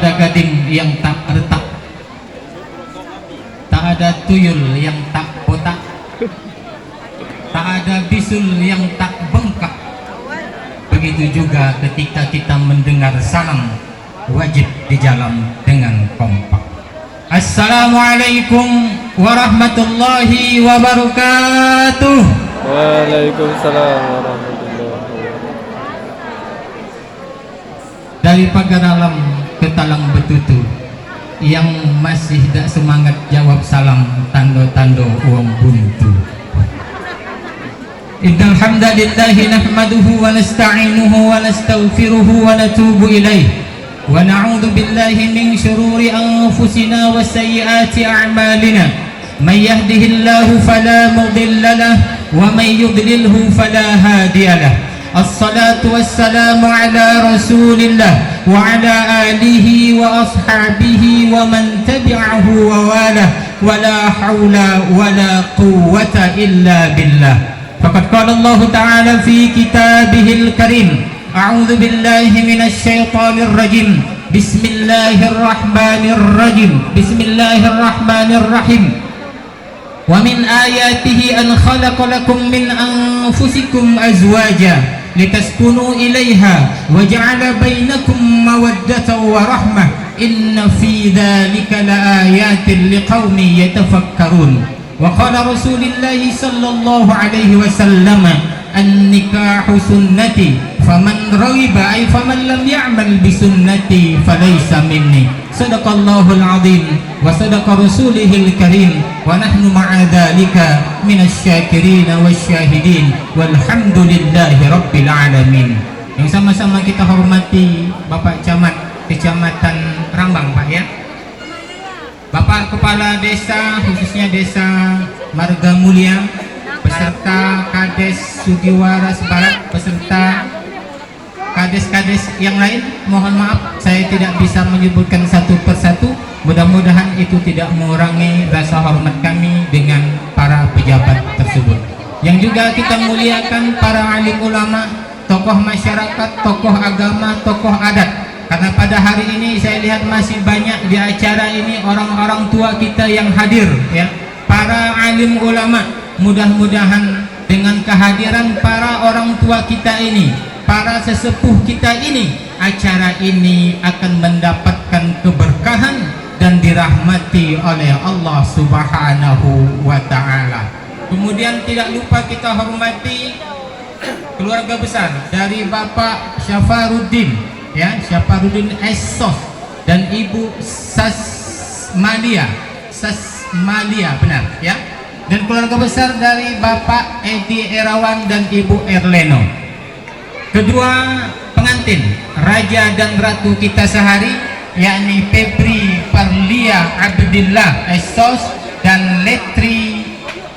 ada gading yang tak retak, tak ada tuyul yang tak botak, tak ada bisul yang tak bengkak. Begitu juga ketika kita mendengar salam, wajib dijalan dengan kompak. Assalamualaikum warahmatullahi wabarakatuh. Waalaikumsalam warahmatullahi wabarakatuh. Dari pagar alam ke talang betutu, yang masih tak semangat jawab salam, tando-tando uang buntu. Innal hamdalillahi nahmaduhu wa nasta'inuhu wa nastaghfiruhu wa natubu ilaih wa na'udzu billahi min shururi anfusina wa sayyiati a'malina. May yahdihillahu fala mudilla lahu wa may yudlilhu fala hadiya lahu. Assalatu wassalamu ala rasulillah wa ala alihi wa ashabihi wa man tabi'ahu wa walah wa la hawla wa la quwwata illa billah. Faqad qala Allah ta'ala fi kitabihil karim, a'udzu billahi minasy syaithanir rajim. Bismillahirrahmanirrahim. Bismillahirrahmanirrahim. Wa min ayatihi an khalaqa lakum min anfusikum azwaja litaskunu ilaiha wa ja'ala bainakum mawaddatan wa rahmah. Inna fi dzalika laayatin liqaumin yatafakkarun. Wa qala Rasulullah sallallahu alaihi wasallam, an-nikahu sunnati faman raghiba ay faman lam ya'mal bi sunnati falaysa minni. Sadaqallahul azim wa sadaqa rasulihil karim wa nahnu ma'a dzalika minasy syakirin wasyahidin walhamdulillahi rabbil alamin. Yang sama-sama kita hormati Bapak Camat Kecamatan Rambang, Pak, ya. Bapak Kepala Desa, khususnya Desa Marga Mulia, beserta Kades Sugiwaras Barat, beserta kades-kades yang lain, mohon maaf saya tidak bisa menyebutkan satu persatu. Mudah-mudahan itu tidak mengurangi rasa hormat kami dengan para pejabat tersebut. Yang juga kita muliakan para alim ulama, tokoh masyarakat, tokoh agama, tokoh adat. Karena pada hari ini saya lihat masih banyak di acara ini orang-orang tua kita yang hadir, ya, para alim ulama. Mudah-mudahan dengan kehadiran para orang tua kita ini, para sesepuh kita ini, acara ini akan mendapatkan keberkahan dan dirahmati oleh Allah Subhanahu wa ta'ala. Kemudian tidak lupa kita hormati keluarga besar dari Bapak Syafaruddin, ya, Syafaruddin Esos dan Ibu Sasmalia, benar, ya, dan keluarga besar dari Bapak Edi Erawan dan Ibu Erleno. Kedua pengantin, Raja dan Ratu kita sehari, yakni Febri Parlia Abdillah Esos dan Letri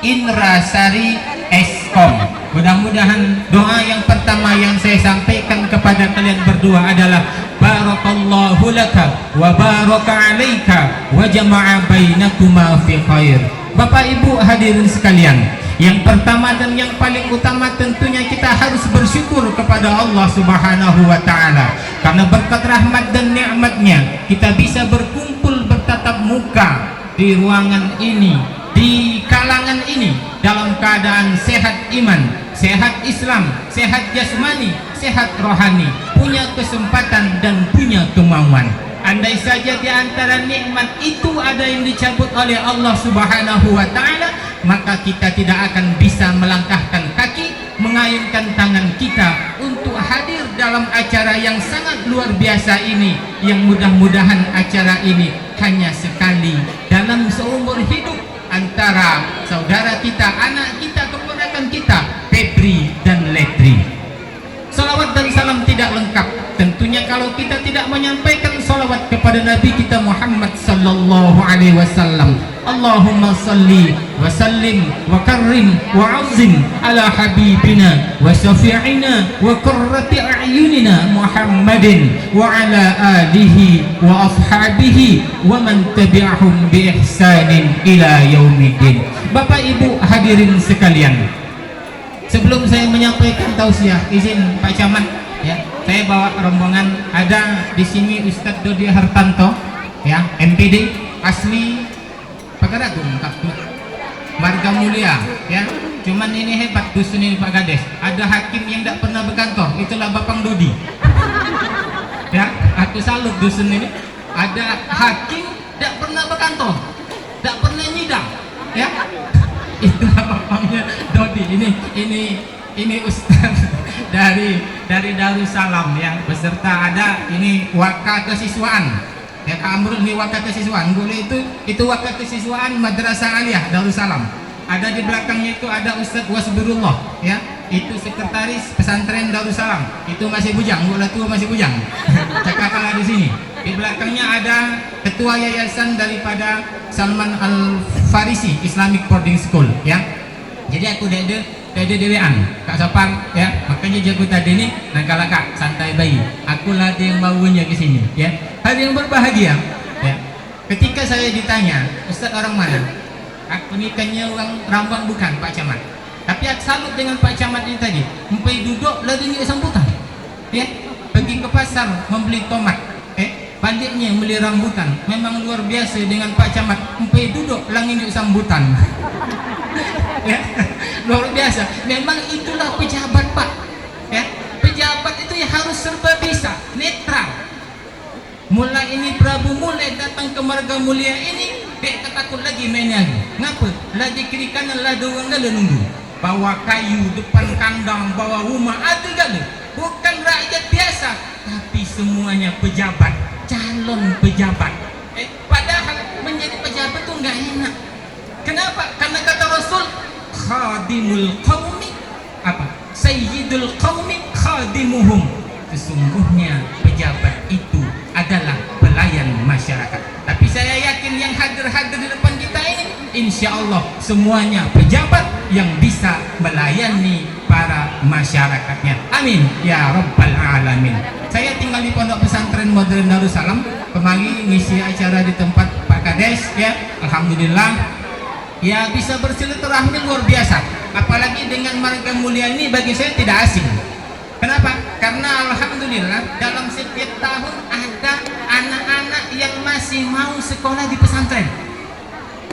Indrasari Eskom. Mudah-mudahan doa yang pertama yang saya sampaikan kepada kalian berdua adalah barakallahu laka wa baraka alaika wa jama'a bainakuma fi khair. Bapak Ibu hadirin sekalian, yang pertama dan yang paling utama tentunya kita harus bersyukur kepada Allah Subhanahu wa ta'ala, karena berkat rahmat dan nikmatnya kita bisa berkumpul bertatap muka di ruangan ini, di kalangan ini, dalam keadaan sehat iman, sehat Islam, sehat jasmani, sehat rohani, punya kesempatan dan punya kemauan. Andai saja di antara nikmat itu ada yang dicabut oleh Allah Subhanahu wa ta'ala, maka kita tidak akan bisa melangkahkan kaki, mengayunkan tangan kita untuk hadir dalam acara yang sangat luar biasa ini, yang mudah-mudahan acara ini hanya sekali dalam seumur hidup antara saudara kita, anak kita, keponakan kita, Febri dan Letri. Salawat dan salam tidak lengkap tentunya kalau kita tidak menyampaikan salawat kepada Nabi kita Muhammad sallallahu alaihi wasallam. Allahumma salli wa sallim wa karrim wa azim ala habibina wa syafi'ina wa qurrati a'yunina Muhammadin wa ala alihi wa ashabihi wa man tabi'ahum bi ihsanin ila yaumiddin. Bapak Ibu hadirin sekalian, sebelum saya menyampaikan tausiah, izin Pak Camat, ya. Saya bawa rombongan, ada di sini Ustadz Dodi Hartanto, ya, MPD asli Pagaragung, Marga Mulia, ya. Cuman ini hebat dusun ini Pak Kades. Ada hakim yang tidak pernah berkantor, itulah Bapang Dodi. Ya, aku salut dusun ini. Ada hakim tidak pernah berkantor, tidak pernah nyidang, ya. Itulah bapaknya Dodi. Ini Ustaz dari Darussalam, yang beserta ada ini waka kesiswaan, ya, Kak Amrul ini waka kesiswaan. Boleh itu waka kesiswaan Madrasah Aliyah Darussalam. Ada di belakangnya itu ada Ustaz Wasbirullah, ya, itu sekretaris pesantren Darussalam. Itu masih bujang, bola tua masih bujang. Cakaplah di sini. Di belakangnya ada ketua yayasan daripada Salman Al Farisi Islamic Boarding School, ya. Jadi aku ada dewean Kak Sapang, ya, makanya jago tadi ini nangkala Kak santai bayi. Akulah dia yang baunya ke sini, ya. Hal yang berbahagia, ya. Ketika saya ditanya, Ustaz orang mana? Aku ini tanya orang Rambang bukan Pak Camat. Tapi aku salut dengan Pak Camat ini tadi. Sampai duduk lagi nggak sambutan, ya. Pergi ke pasar membeli tomat, baliknya beli rambutan. Memang luar biasa dengan Pak Camat. Sampai duduk lagi nggak sambutan. Ya, luar biasa. Memang itulah pejabat Pak, ya. Pejabat itu ya harus serba bisa, netral. Mulai ini Prabu mulai datang ke Marga Mulia ini, dia takut lagi main lagi. Ngapa? Lagi kiri kanan lah orang gala nunggu. Bawa kayu depan kandang, bawa rumah ada gala. Bukan rakyat biasa, tapi semuanya pejabat, calon pejabat. Padahal menjadi pejabat tuh nggak enak. Kenapa? Karena kata Rasul, khadimul qaumi apa? Sayyidul qaumi khadimuhum. Sesungguhnya pejabat itu adalah pelayan masyarakat. Tapi saya yakin yang hadir-hadir di depan kita ini, insya Allah semuanya pejabat yang bisa melayani para masyarakatnya. Amin ya rabbal alamin. Saya tinggal di Pondok Pesantren Modern Darussalam, kemarin ngisi acara di tempat Pak Kades, ya. Alhamdulillah, ya, bisa bersilaturahmi luar biasa. Apalagi dengan Marga Mulia ini bagi saya tidak asing. Kenapa? Karena alhamdulillah dalam setiap tahun ada anak-anak yang masih mau sekolah di pesantren,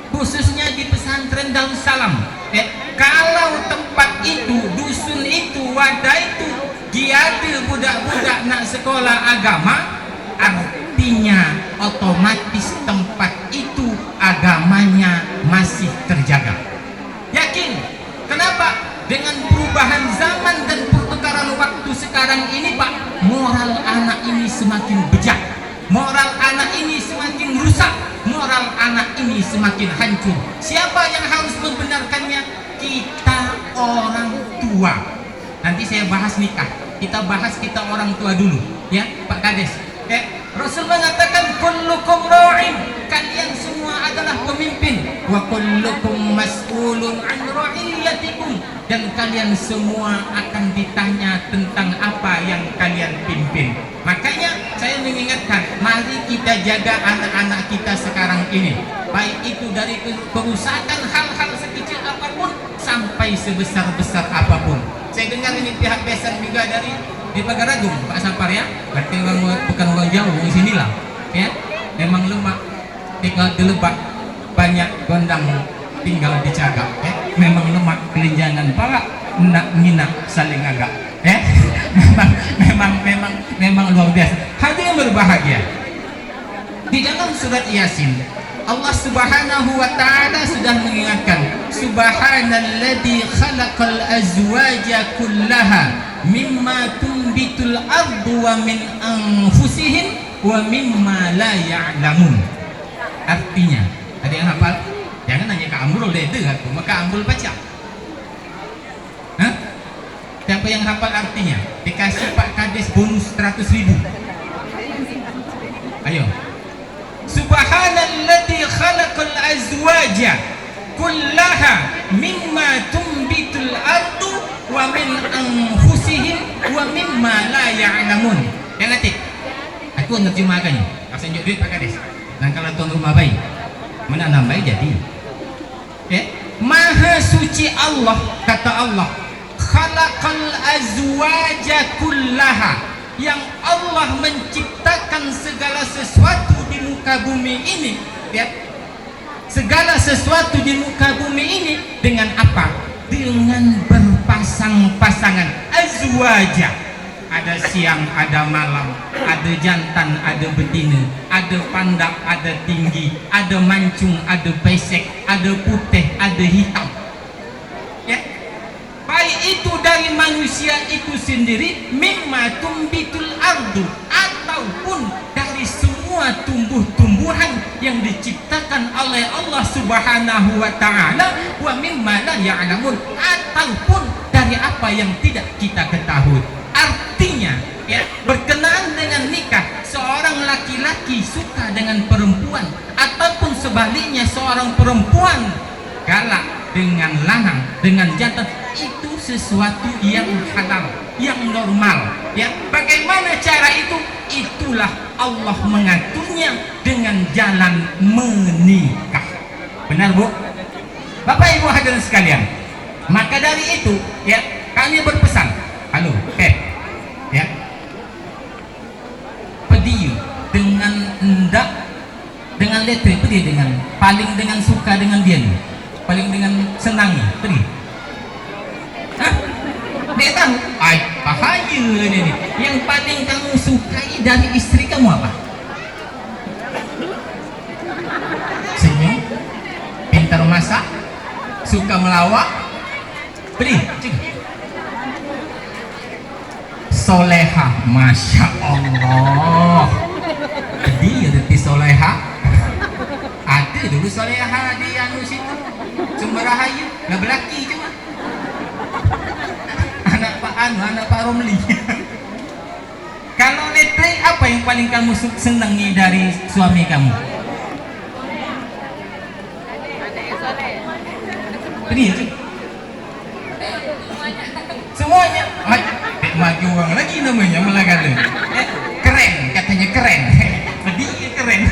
khususnya di pesantren Darussalam. Kalau tempat itu, dusun itu, wadah itu giat budak-budak nak sekolah agama, artinya otomatis tempat itu agamanya masih terjaga. Yakin? Kenapa? Dengan perubahan zaman dan pertukaran waktu sekarang ini Pak, moral anak ini semakin bejat, moral anak ini semakin rusak, moral anak ini semakin hancur. Siapa yang harus membenarkannya? Kita orang tua. Nanti saya bahas nikah, kita bahas kita orang tua dulu, ya Pak Kades. Rasul mengatakan kullukum ra'in, kalian semua adalah pemimpin, wa kullukum mas'ulun an ra'iyatikum, dan kalian semua akan ditanya tentang apa yang kalian pimpin. Makanya saya mengingatkan, mari kita jaga anak-anak kita sekarang ini, baik itu dari kerusakan hal-hal sekecil apapun sampai sebesar-besar apapun. Saya dengar ini pihak besan juga di Pagaragung, Pak Sapar, ya. Berarti bukan orang jauh, di sinilah, ya. Memang lemak, tinggal di Lebak, banyak gondang tinggal di Cagak, ya. Memang lemak kelinjangan para nak minak saling agak, ya. memang luar biasa. Hadirin berbahagia. Di dalam surat Yasin, Allah Subhanahu wa taala sudah mengingatkan, subhanalladzi khalaqal azwaja kullaha mimma tumbitul ardu wa min anfusihim wa mimma la ya'lamun. Artinya, ada yang hafal? Jangan nanya ke Amrul deh, itu aku maka Amrul baca. Hah? Siapa yang hafal artinya? Dikasih Pak Kades bonus 100.000. Ayo. Subhanalladzi khalaqal azwaja kullaha mimma tumbitul ardu wa min anfusihim wa mimma la ya'lamun. Yang ngetik, aku nerjemahkannya. Aku tunjuk duit Pak Kades. Dan kalau tuan rumah bayi, mana nambah jadi? Maha suci Allah, kata Allah, khalaqal azwaja kullaha, yang Allah menciptakan segala sesuatu di muka bumi ini, ya, segala sesuatu di muka bumi ini dengan apa? Dengan berpasang-pasangan. Azwaja, ada siang, ada malam, ada jantan, ada betina, ada pandak, ada tinggi, ada mancung, ada pesek, ada putih, ada hitam, ya. Baik itu dari manusia itu sendiri, mimma tumbitul ardu, ataupun dari semua tumbuh-tumbuhan yang diciptakan oleh Allah Subhanahu wa taala, wa mimma la ya'lamun, ataupun dari apa yang tidak kita ketahui. Artinya, ya, berkenaan dengan nikah, seorang laki-laki suka dengan perempuan, ataupun sebaliknya seorang perempuan galak dengan lanang, dengan jantan, itu sesuatu yang halal, yang normal, ya. Bagaimana cara itu? Itulah Allah mengaturnya dengan jalan menikah. Benar, Bu? Bapak Ibu hadirin sekalian, maka dari itu, ya, kami berpesan, halo, ya, pediu dengan hendak, dengan letre, pedi dengan paling dengan suka dengan dia nih, paling dengan senang nih, pedi. Hah? Dia tahu? Ay, bahaya ini. Yang paling kamu sukai dari istri kamu apa? Senyum, pintar masak, suka melawak, beri, soleha, masya Allah. Dia detik soleha. Ada dulu soleha di anu situ, Sumber Rahayu, nggak berlaki cuma. Anak Pak Romli. Kalau letre, apa yang paling kamu senangi dari suami kamu? Ini semuanya. Maju orang lagi namanya melagale. Keren, katanya keren. Dia keren.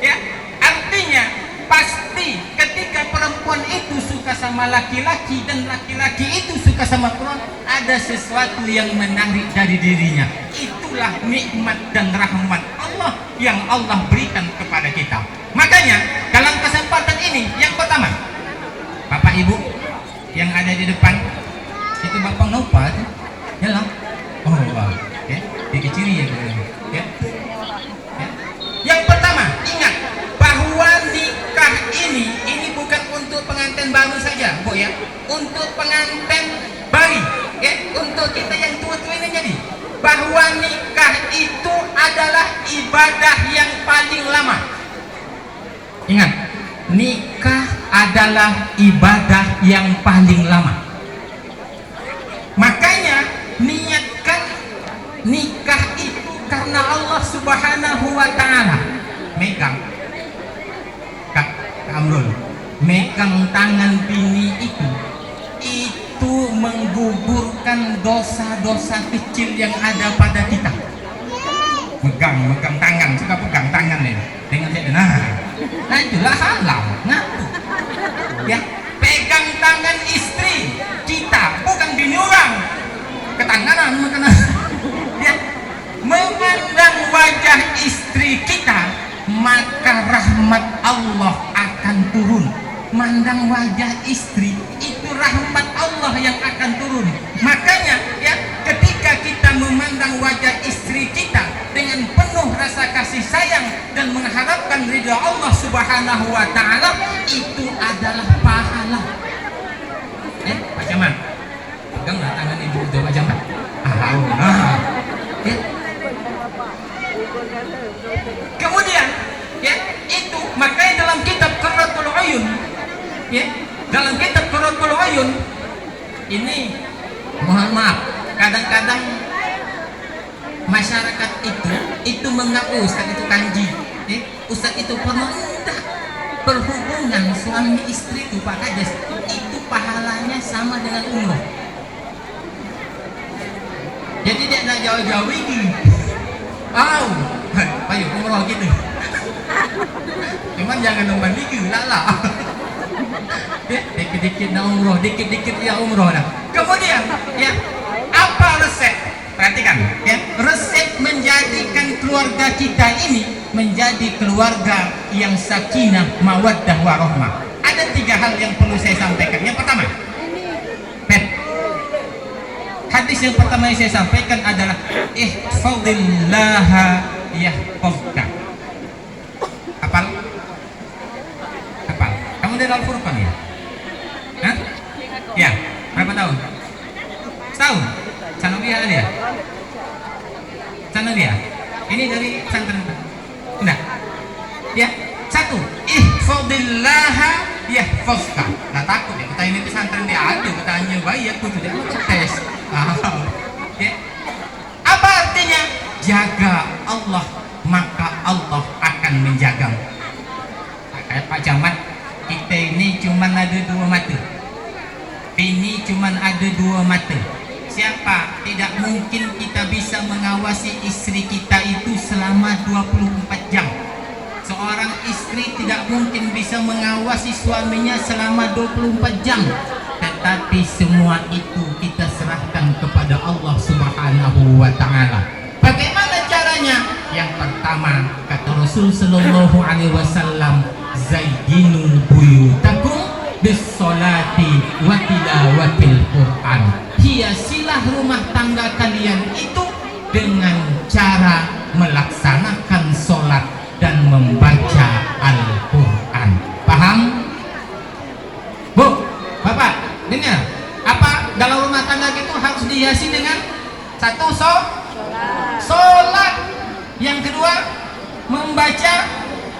Ya, artinya pasti ketika perempuan itu suka sama laki-laki dan laki-laki itu suka sama perempuan, ada sesuatu yang menarik dari dirinya. Itulah nikmat dan rahmat Allah yang Allah berikan kepada kita. Makanya dalam kesempatan ini, yang pertama, Bapak Ibu yang ada di depan itu, Bapak Nopa itu, ya lah. Oh, wow. Ya, dia ciri ya, ya. Yang pertama, ingat bahwa nikah ini bukan untuk pengantin baru saja, Bu, ya. Untuk pengantin baru, ya, untuk kita yang tua-tua ini, jadi bahwa nikah itu adalah ibadah yang paling lama. Ingat, nikah adalah ibadah yang paling lama. Makanya niatkan nikah itu karena Allah Subhanahu wa taala. Megang Kak Amrul, megang tangan bini itu menggugurkan dosa-dosa kecil yang ada pada kita. Megang tangan, suka pegang tangan nih dengan saya, nah itulah halal, ngaku, ya. Pegang tangan istri kita, bukan bini orang, ketanganan makanan, ya. Memandang wajah istri kita, maka rahmat Allah akan turun. Mandang wajah istri, itu rahmat Allah yang akan turun. Makanya, ya, ketika kita memandang wajah istri kita dengan penuh rasa kasih sayang dan mengharapkan ridha Allah Subhanahu wa taala, itu adalah pahala. Pak Jamal, peganglah tangan ibu itu, Pak Jamal. Ya. Kemudian, ya, itu makanya dalam kitab Qurratul Uyun, ya, dalam kitab Qurratul Uyun ini, mohon maaf, kadang-kadang masyarakat itu mengaku Ustaz itu kanji, ya. Ustaz itu pernah berhubungan suami istri itu, Pak Kades, itu pahalanya sama dengan umroh. Jadi dia nak jauh-jauh ini, ayo umroh gitu. Cuman jangan nombor lagi, lah. Ya, dikit-dikit na umroh, dikit-dikit ya umroh lah. Kemudian, ya, apa resep? Perhatikan, ya, resep menjadikan keluarga kita ini menjadi keluarga yang sakinah, mawaddah, warahmah. Ada 3 hal yang perlu saya sampaikan. Yang pertama, hadis yang pertama yang saya sampaikan adalah ihfazillaha yahfazka. Hafal? Hafal. Kamu dari Al-Furqan ya? Hah? Ya. Berapa tahun? Setahun? Sanawiyah ada ya? Sanawiyah? Ini dari pesantren. Enggak? Ya. 1. Ihfazillaha yahfazka. Nah takut ya, kata ini pesantren dia ada, katanya bayi aku tuh dia mau tes. Ya. Apa artinya? Jaga Allah, maka Allah akan menjagamu. Nah, kayak Pak Camat, kita ini cuman ada 2 mata. Ini cuman ada 2 mata. Siapa? Tidak mungkin kita bisa mengawasi istri kita itu selama 24 jam. Seorang istri tidak mungkin bisa mengawasi suaminya selama 24 jam. Tetapi semua itu kita serahkan kepada Allah Subhanahu wa ta'ala. Bagaimana caranya? Yang pertama, kata Rasul sallallahu alaihi wasallam, zayyinu buyutakum bis-sholati wa tilawatil Qur'an. Hiasilah rumah tangga kalian itu dengan cara melaksanakan sholat dan membaca Al-Quran. Paham? Bu, Bapak, dengar. Apa dalam rumah tangga itu harus dihiasi dengan 1, sholat. Yang kedua, membaca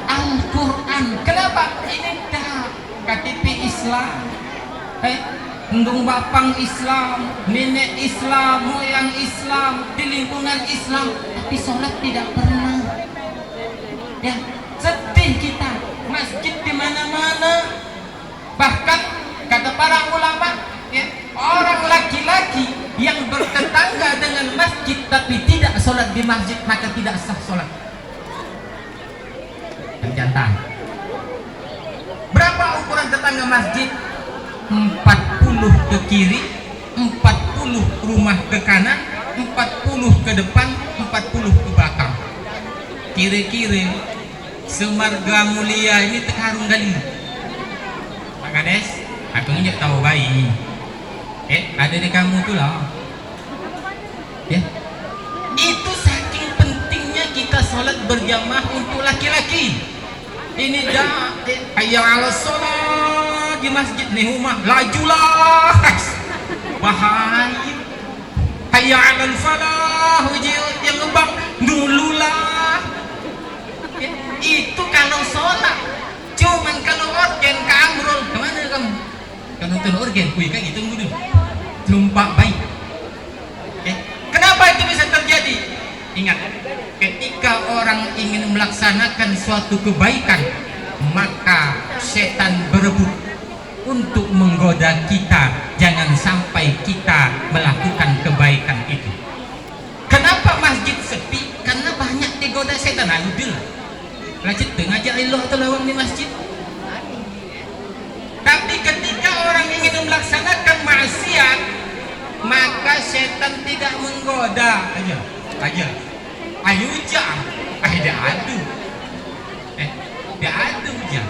Al-Quran. Kenapa? Ini dah KTP Islam. Ndung bapang Islam, nenek Islam, moyang Islam, di lingkungan Islam, tapi sholat tidak pernah. Ya, sedih kita. Masjid di mana-mana. Bahkan kata para ulama, ya, orang laki-laki yang bertetangga dengan masjid tapi tidak sholat di masjid maka tidak sah sholat. Jantan. Berapa ukuran tetangga masjid? 40 ke kiri, 40 rumah ke kanan, 40 ke depan, 40 ke belakang. Kira-kira semarga mulia ini terkarung kali. Pak Kades, aku nggak tahu bayi. Ada di kamu tuh lah. Ya. Itu saking pentingnya kita sholat berjamaah untuk laki-laki. Ini dah, hayya 'alas sholat di masjid nih rumah, lajulah. Bahaya. Hayya 'alal falah, yang ngebang dululah. Ya, itu kalau sholat. Cuman kalau organ keamrul, kemana kamu? Kalau nonton organ, wih kan gitu dulu. Lumpak baik. Kenapa itu bisa terjadi? Ingat, ketika orang ingin melaksanakan suatu kebaikan, maka setan berebut untuk menggoda kita. Jangan sampai kita melakukan kebaikan itu. Kenapa masjid sepi? Karena banyak digoda setan. Aludil rajin ngajak ilah atau lawang di masjid. Tapi ketika orang ingin melaksanakan maksiat, maka setan tidak menggoda. Aja ayo jam dia adu dia adu jam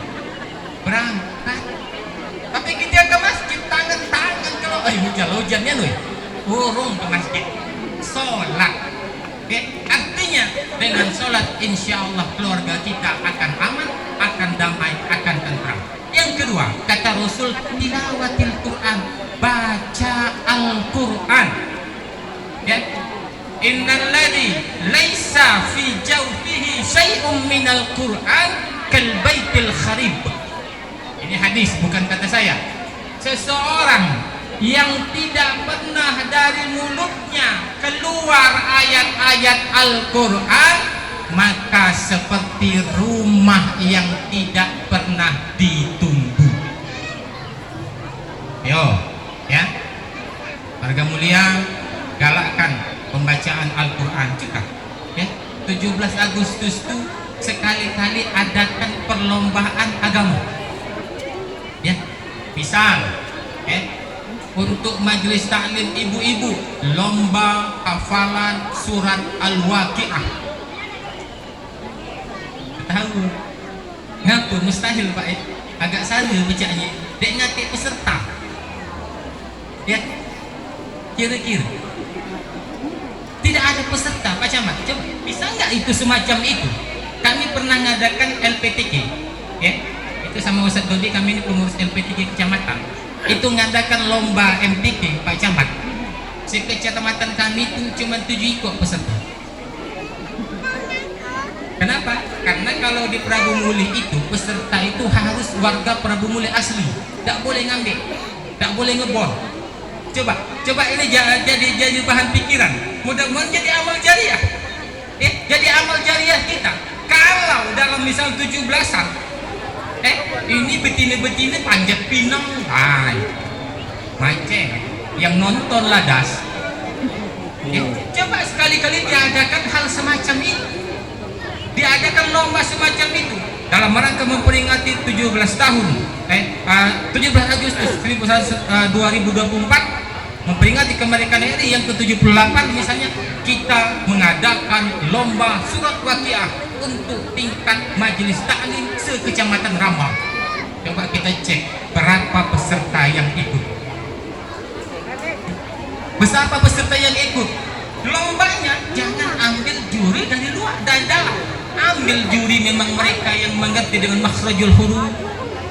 berangkat. Tapi kita ke masjid tangan-tangan kalau hujan-hujannya loh urung ke masjid sholat. Artinya dengan sholat insya Allah keluarga kita akan aman, akan damai, akan tentram. Yang kedua, kata Rasul, tilawatil Quran, baca Al-Quran. Ya, innal ladzi laisa fi jawfihi syai'un minal Quran kal baitil kharib. Ini hadis, bukan kata saya. Seseorang yang tidak pernah dari mulutnya keluar ayat-ayat Al-Quran, maka seperti rumah yang tidak pernah ditumbuh. Yo, ya, warga mulia, galakkan pembacaan Al-Quran juga. Ya, 17 Agustus itu sekali-kali adakan perlombaan agama. Ya, Misal, untuk majelis taklim ibu-ibu, lomba hafalan surat Al-Waqiah. Tahu? Ngapa mustahil Pak? Agak salah bacanya. Dek ngatik peserta. Ya, kira-kira tidak ada peserta Pak Camat. Coba bisa nggak itu semacam itu? Kami pernah ngadakan LPTK, ya, itu sama Ustadz Dodi, kami ini pengurus LPTK kecamatan. Itu ngadakan lomba MTK Pak Camat. Sekecamatan kami itu cuma 7 ikut peserta. Kenapa? Karena kalau di Prabu Muli itu peserta itu harus warga Prabu Muli asli, tidak boleh ngambil, tidak boleh ngebor. Coba ini jadi bahan pikiran. Mudah-mudahan jadi amal jariah. Jadi amal jariah kita. Kalau dalam misal 17-an, ini betina-betina panjat pinang, macet, yang nonton ladas. Coba sekali-kali diadakan hal semacam itu. Diadakan lomba semacam itu dalam rangka memperingati 17 tahun 17 Agustus 2024 memperingati kemerdekaan RI yang ke-78. Misalnya kita mengadakan lomba surat Waqiah untuk tingkat majelis taklim sekecamatan Rambau. Coba kita cek berapa peserta yang ikut. Berapa peserta yang ikut? Lombanya jangan ambil juri dari luar dan dalam. Ambil juri memang mereka yang mengerti dengan makhrajul huruf,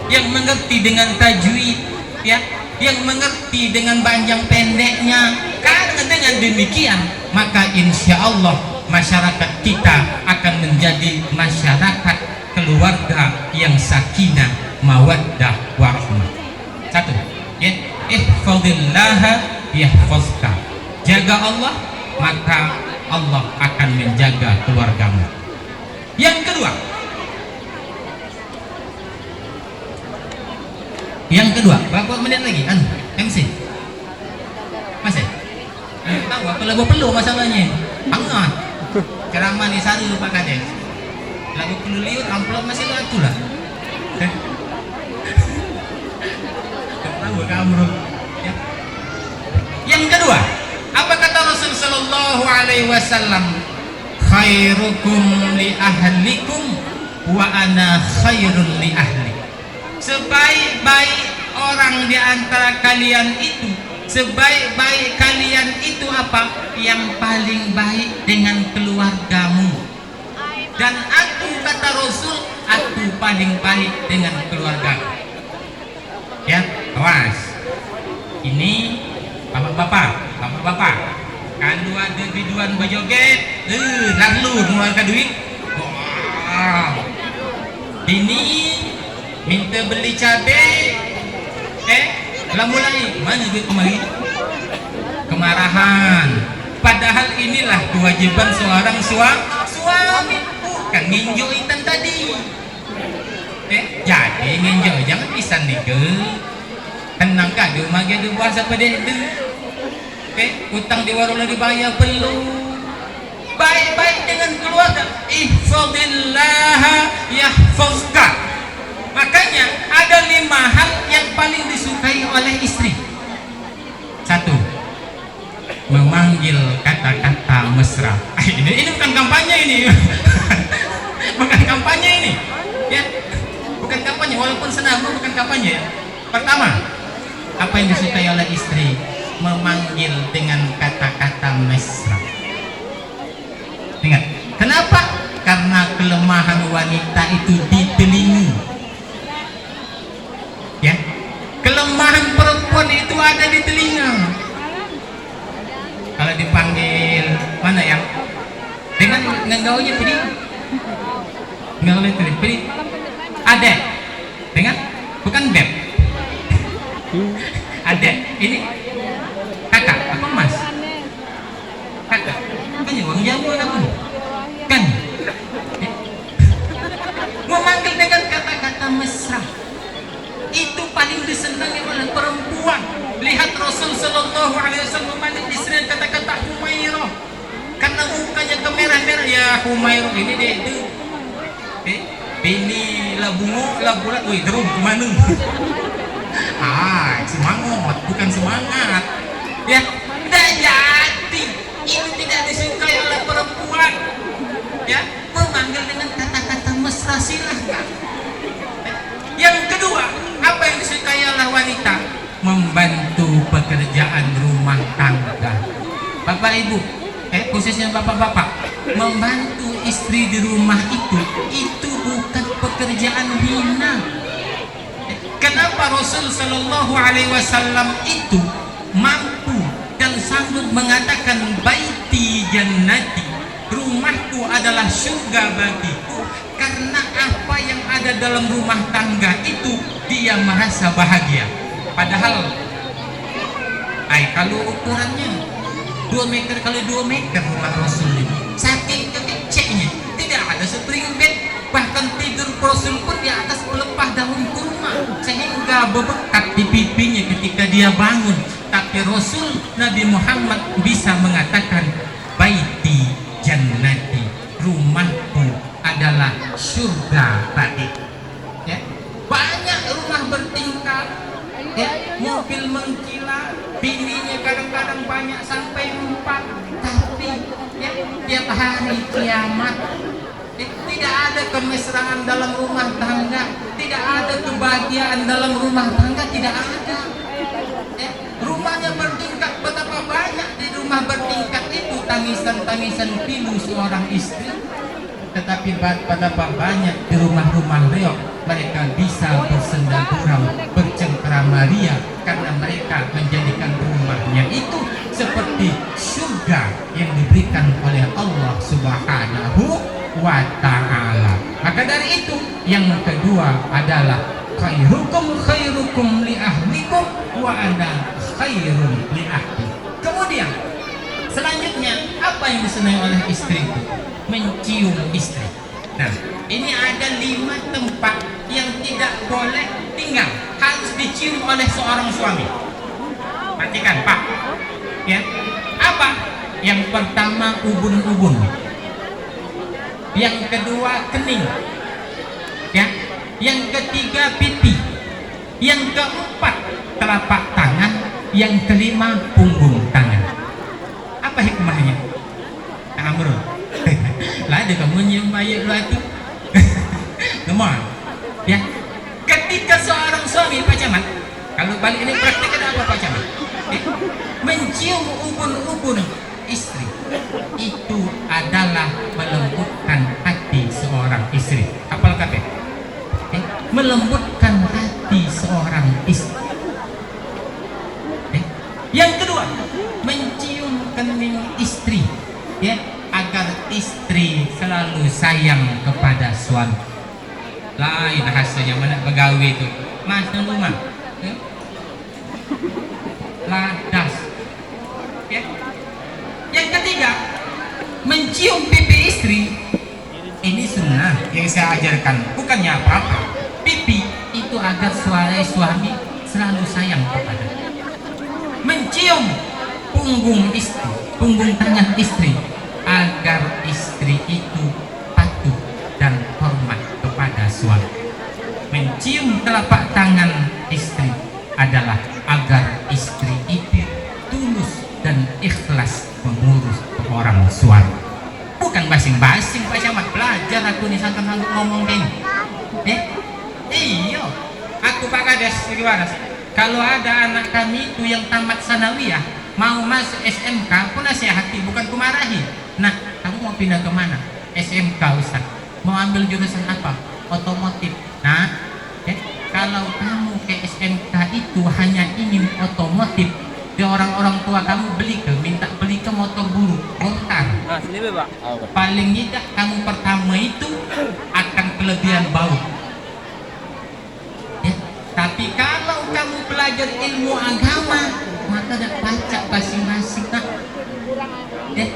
yang mengerti dengan tajwid, ya, yang mengerti dengan panjang pendeknya. Karena dengan demikian maka insya Allah masyarakat kita akan menjadi masyarakat keluarga yang sakinah, mawaddah, warahmah. Satu, ya, ihfazillaha yahfazka. Jaga Allah, maka Allah akan menjaga keluargamu. Yang kedua, berapa menit lagi? MC masih? Tahu apa lagu perlu masalahnya? Hangat ceramah nih sari Pak Kades. Lagu perlu liur, amplop masih laku lah. Tahu kamu ya. Yang kedua, apa kata Rasul sallallahu alaihi wasallam? Khairukum li ahlikum wa ana khairul li ahli. Sebaik-baik orang di antara kalian itu, sebaik-baik kalian itu apa? Yang paling baik dengan keluargamu. Dan aku, kata Rasul, aku paling baik dengan keluargaku. Ya, awas. Ini bapak-bapak, kalau ada biduan berjoget, lalu mengeluarkan duit. Wow. Ini minta beli cabai, lah mulai mana duit kemari? Kemarahan. Padahal inilah kewajiban seorang suami, bukan nginjau itan tadi. Jadi nginjau jangan pisan nih ke. Tenang kagak magi ada bahasa pada itu. Utang di warung lagi bayar perlu. Baik-baik dengan keluarga. Ihfazillaha yahfazka. Makanya ada 5 hal yang paling disukai oleh istri. 1, memanggil kata-kata mesra. Ini bukan kampanye ini. Bukan kampanye ini. Ya. Bukan kampanye, walaupun senang bukan kampanye. Pertama, apa yang disukai oleh istri? Memanggil dengan kata-kata mesra. Ingat, kenapa? Karena kelemahan wanita itu di telinga. Ya, kelemahan perempuan itu ada di telinga. Kalau dipanggil mana yang dengan nggaunya tadi, nggaunya tadi, ada dengan bukan beb, ada ini kakak apa mas, kakak, kan ya uang jamu apa kan? Memanggil dengan kata-kata mesra itu paling disenangi oleh perempuan. Lihat Rasul sallallahu alaihi wasallam memanggil istri dengan kata-kata Humairah, karena mukanya kemerah-merah. Ya Humairah ini deh itu bini lah bungo lah bulat, woi derum kemana? Semangat bukan semangat. Ya, tidak jadi. Ini tidak disukai oleh perempuan. Ya, memanggil dengan kata-kata mesra silahkan. Yang kedua, apa yang disukai oleh wanita? Membantu pekerjaan rumah tangga. Bapak Ibu, khususnya bapak-bapak, membantu istri di rumah itu bukan pekerjaan hina. Kenapa Rasul Shallallahu Alaihi Wasallam itu mampu dan sanggup mengatakan baiti jannati, rumahku adalah surga bagiku, karena apa yang ada dalam rumah tangga itu dia merasa bahagia. Padahal kalau ukurannya 2 meter kali 2 meter rumah Rasul ini, saking kecilnya, tidak ada spring bed, bahkan tidur Rasul pun di atas pelepah daun kurma sehingga bebekat di pipinya ketika dia bangun. Tapi Rasul Nabi Muhammad bisa mengatakan baiti jannati, rumahku adalah surga bagiku. Ya, banyak rumah bertingkat, ya, mobil mengkilat, bininya kadang-kadang banyak sampai 4, tapi ya, tiap hari kiamat. Tidak ada kemesraan dalam rumah tangga, tidak ada kebahagiaan dalam rumah tangga, tidak ada. Rumahnya bertingkat, betapa banyak di rumah bertingkat itu tangisan-tangisan pilu seorang istri. Tetapi betapa banyak di rumah-rumah reok mereka bisa bersenda gurau, bercengkrama ria, karena mereka menjadikan rumahnya itu seperti surga yang diberikan oleh Allah Subhanahu wa ta'ala. Maka dari itu yang kedua adalah khairukum li ahlikum wa ana khairun li ahli. Kemudian selanjutnya apa yang disenangi oleh istri itu? Mencium istri. Nah, ini ada 5 tempat yang tidak boleh tinggal, harus dicium oleh seorang suami. Perhatikan Pak, ya. Apa? Yang pertama ubun-ubun, yang kedua kening, ya, yang ketiga pipi, yang keempat telapak tangan, yang kelima punggung tangan. Apa hikmahnya? Amrul, lah ada kamu nyium mayat lagi. Gemar, ya. Ketika seorang suami Pak Camat, kalau balik ini praktik ada apa Pak Camat? Mencium ubun-ubun istri itu adalah melembutkan hati seorang istri. Apal kape? Melembutkan hati seorang istri. Yang kedua, mencium kening istri, ya, agar istri selalu sayang kepada suami. Lain rasanya mana begawe itu, mas rumah, ya? Ladas, ya. Yang ketiga, mencium pipi istri. Ini sunnah yang saya ajarkan, bukannya apa-apa. Pipi itu agar suami selalu sayang kepada. Mencium punggung istri, punggung tangan istri, agar istri itu patuh dan hormat kepada suami. Mencium telapak tangan istri adalah agar istri itu tulus dan ikhlas mengurus orang suami. Bukan basing-basing Pak Camat, belajar aku nih sangkan sanggup ngomong ini. Iya, aku Pak Kades Waras. Kalau ada anak kami itu yang tamat sanawiyah mau masuk SMK, aku nasihati, bukan kumarahi. Nah, kamu mau pindah kemana? SMK Ustaz. Mau ambil jurusan apa? Otomotif. Nah, kalau kamu ke SMK itu hanya ingin otomotif, di orang-orang tua kamu minta beli ke motor buru, Gontar. Sini Pak. Paling tidak kamu pertama itu akan kelebihan bau. Ya, tapi kalau kamu belajar ilmu agama, maka tidak pacak basing-basing. Ya,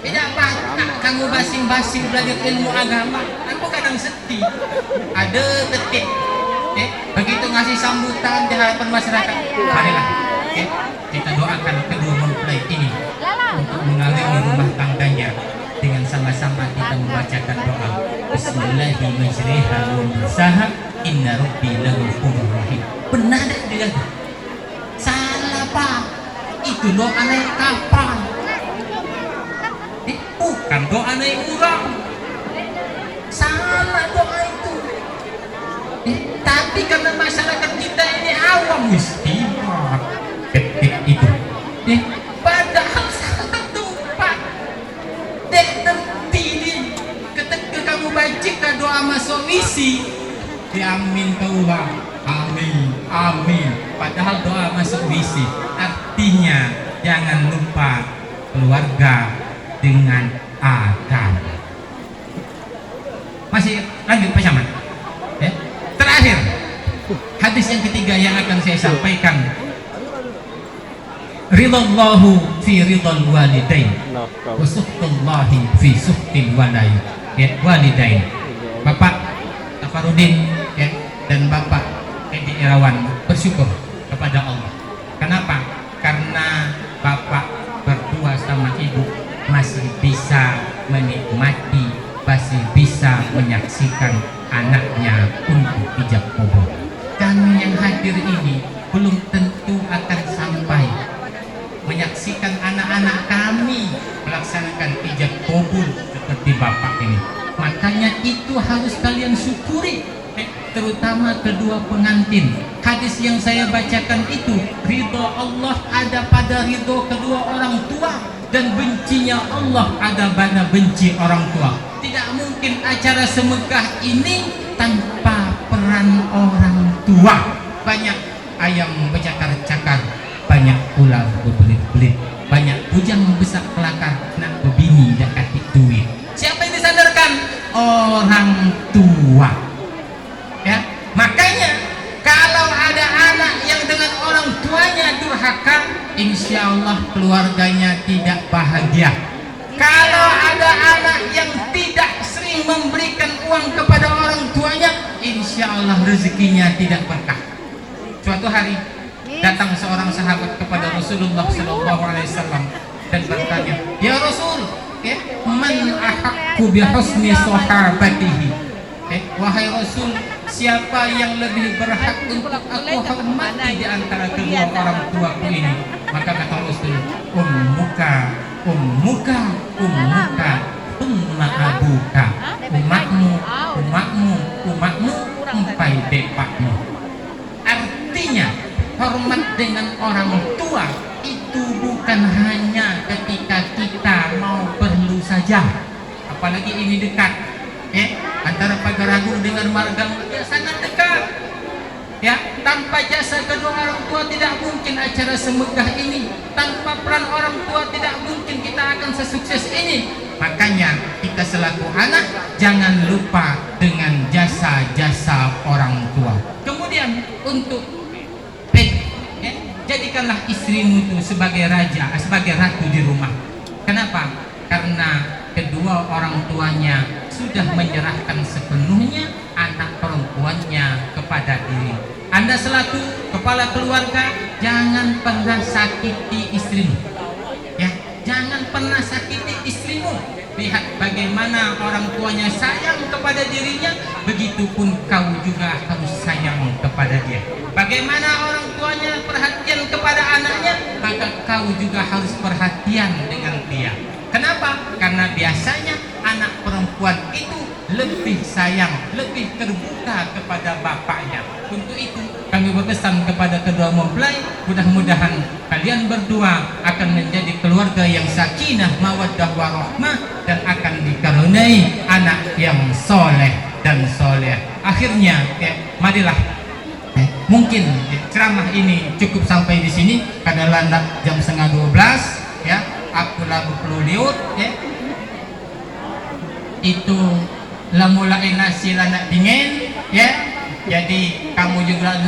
tidak pacak kamu basing-basing belajar ilmu agama. Aku kadang sedih. Ada detik, begitu ngasih sambutan di hadapan masyarakat. Marilah, kita doakan kedua mempelai ini untuk mengalir rumah tangganya dengan sama-sama kita membacakan doa Bismillahirrahmanirrahim. Inna Rabbi laghafurur rahim. benar deh dia. Salah Pak, itu doa naik kapal. Bukan doa naik urang. Salah doa itu. Tapi karena masyarakat kita ini awam mesti itu. Padahal salah tempat. Nanti ketika kamu baca doa masuk misi, diamin ke orang. Amin, amin. Padahal doa masuk misi artinya jangan lupa keluarga dengan agama. Masih lanjut Pak Camat. Terakhir, hadis yang ketiga yang akan saya sampaikan. Ridallahu fi ridal walidain wa suhtullahi fi suhtil walidain. Bapak Tafarudin dan Bapak Edi Irawan bersyukur kepada Allah. Kenapa? Karena Bapak berdua sama Ibu masih bisa menikmati, masih bisa menyaksikan anaknya untuk ijab kabul. Kami yang hadir ini belum tentu akan sampai menyaksikan anak-anak kami melaksanakan ijab kabul seperti Bapak ini. Makanya itu harus kalian syukuri, terutama kedua pengantin. Hadis yang saya bacakan itu, ridho Allah ada pada ridho kedua orang tua, dan bencinya Allah ada pada benci orang tua. Tidak mungkin acara semegah ini tanpa peran orang tua. Banyak ayam bercakar-cakar, banyak ular berbelit-belit, banyak bujang besar kelakar, nak bebini dah kasih duit. Siapa yang disandarkan? Orang tua. Ya, makanya kalau ada anak yang dengan orang tuanya durhaka, insya Allah keluarganya tidak bahagia. Kalau ada anak yang tidak sering memberikan uang kepada orang tuanya, insya Allah rezekinya tidak berkah. Suatu hari datang seorang sahabat kepada Rasulullah SAW dan bertanya, ya Rasul, man ahakku bihusni sahabatihi. Wahai Rasul, siapa yang lebih berhak untuk aku hormati di antara kedua orang tuaku ini? Maka kata Rasul, ummuka, ummuka, ummuka, umma abuka, umakmu, umakmu, umakmu, umpai bapakmu. Artinya hormat dengan orang tua itu bukan hanya ketika kita mau perlu saja, apalagi ini dekat, antara Pagar Agung dengan Marga Mulia sangat dekat. Ya, tanpa jasa kedua orang tua tidak mungkin acara semegah ini. Tanpa peran orang tua tidak mungkin kita akan sesukses ini. Makanya kita selaku anak jangan lupa dengan jasa-jasa orang tua. Kemudian untuk jadikanlah istrimu itu sebagai raja, sebagai ratu di rumah. Kenapa? Karena kedua orang tuanya sudah menyerahkan sepenuhnya anak perempuannya kepada diri. Anda selaku kepala keluarga jangan pernah sakiti istrimu. Ya, jangan pernah sakiti istrimu. Lihat bagaimana orang tuanya sayang kepada dirinya, begitupun kau juga harus sayang kepada dia. Bagaimana orang tuanya perhatian kepada anaknya, maka kau juga harus perhatian dengan dia. Kenapa? Karena biasanya anak perempuan itu lebih sayang, lebih terbuka kepada bapaknya. Untuk itu kami berpesan kepada kedua mempelai, mudah-mudahan kalian berdua akan menjadi keluarga yang sakinah, mawaddah warahmah, dan akan dikaruniai anak yang soleh dan soleh. Akhirnya, marilah. Mungkin ceramah ini cukup sampai di sini karena landak jam 11:30. Ya, aku lagu perlu liut. Itu lamulai nasi lanak dingin. Jadi kamu juga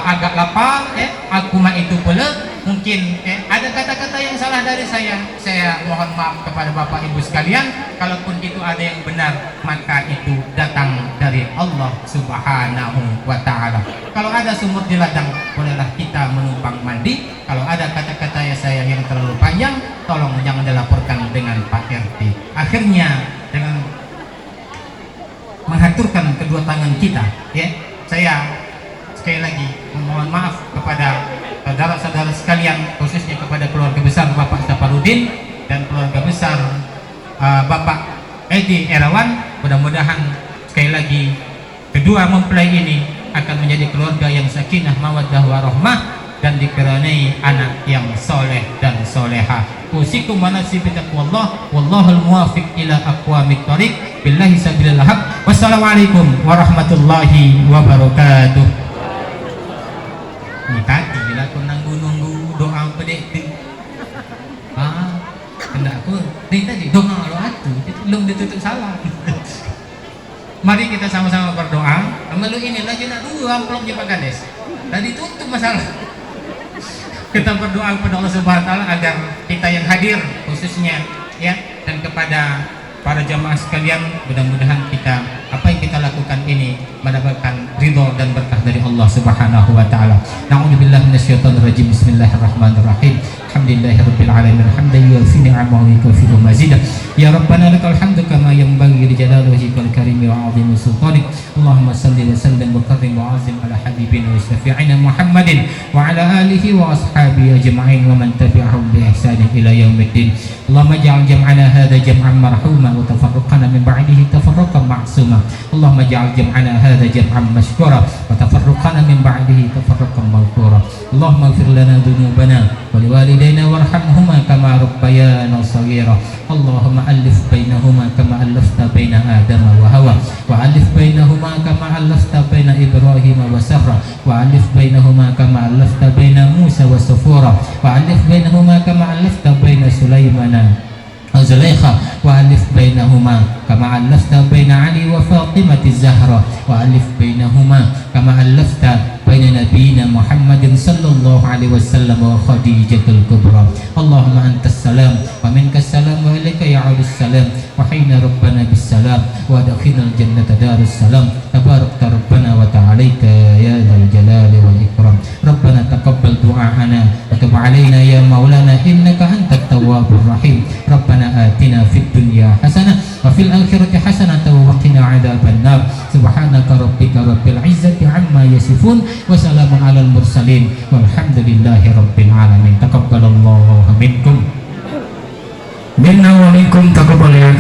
agak lapar. Aku mah itu pula. Mungkin ada kata-kata yang salah dari saya mohon maaf kepada Bapak Ibu sekalian. Kalaupun itu ada yang benar, maka itu datang dari Allah Subhanahu wa Ta'ala. Kalau ada sumur di ladang, bolehlah kita menumpang mandi. Kalau ada kata-kata saya yang terlalu panjang, tolong jangan dilaporkan dengan Pak RT. Akhirnya dengan menghaturkan kedua tangan kita, saya sekali lagi memohon maaf kepada saudara-saudara sekalian, khususnya kepada keluarga besar Bapak Saparudin dan keluarga besar Bapak Edi Erawan. Mudah-mudahan sekali lagi kedua mempelai ini akan menjadi keluarga yang sakinah mawaddah warahmah dan dikarenai anak yang soleh dan soleha. Usikum wa nafsi bitaqwallah wallahul muwaffiq ila aqwamit thoriq billahi sabilil haq. Wassalamualaikum warahmatullahi wabarakatuh. Ini tadi bila aku nunggu doa pedek tu. Hendak aku ni tadi doa lo atu belum ditutup salah. Mari kita sama-sama berdoa. Melu inilah jenak dua amplop je Pak Kades. Tadi tutup masalah. Kita berdoa kepada Allah Subhanahu wa taala agar kita yang hadir khususnya ya, dan kepada para jamaah sekalian, mudah-mudahan kita apa yang kita lakukan ini mendapatkan ridho dan berkah dari Allah Subhanahu wa taala. Na'udzubillahi minasyaitonir rajim. Bismillahirrahmanirrahim. Alhamdulillahirabbil alamin. Hamdan yuwaffi ni'amahu wa yukafi'u mazidah. Ya Rabbana lakal hamdu kama yanbaghi li jalali wajhikal karim wa 'azimi sultanik. Allahumma shalli wa sallim wa karrim wa 'azzim ala habibina wa syafi'ina Muhammadin wa ala alihi wa ashabihi ajma'in wa man tabi'ahum bi ihsanin ila yaumiddin. Allahumma ij'al jam'ana hadha jam'an marhuma wa tafarraqana min ba'dihi tafarraqan ma'suma. Allahumma ij'al jam'ana hadha jam'an mashkura wa tafarraqana min ba'dihi tafarraqan maghfura. Allahumma ighfir lana dhunubana wa liwalidayna warhamhuma kama rabbayana shaghira. Allahumma alif bainahuma kama alafta baina Adama wa Hawa wa alif bainahuma kama alafta baina Ibrahim wa Sarah wa alif bainahuma kama alafta baina Musa wa Safura wa alif bainahuma kama alafta baina Sulaimana Zulaikha wa alif bainahuma kama alafta baina Ali wa Fatimah Zahra wa alif bainahuma kama alafta baina nabiyina Muhammadin sallallahu alaihi wasallam wa Khadijatul Kubra. Allahumma antas salam wa minkas salam wa ilaika ya'udus salam wa hayna rabbana bis salam wa adkhilnal jannata darus salam. Tabarakta rabbana wa ta'alaika ya dzal jalali wal ikram. Rabbana taqabbal du'aana wa tub 'alaina ya maulana innaka antat tawwabur rahim. Rabbana atina fid dunya hasanah wa fil akhirati hasanah wa qina 'adzabannar. Subhanaka rabbika rabbil izzati 'amma yasifun wa salamun 'alal mursalin walhamdulillahi rabbil alamin. Taqabbalallahu minkum minna wa minkum taqabbal ya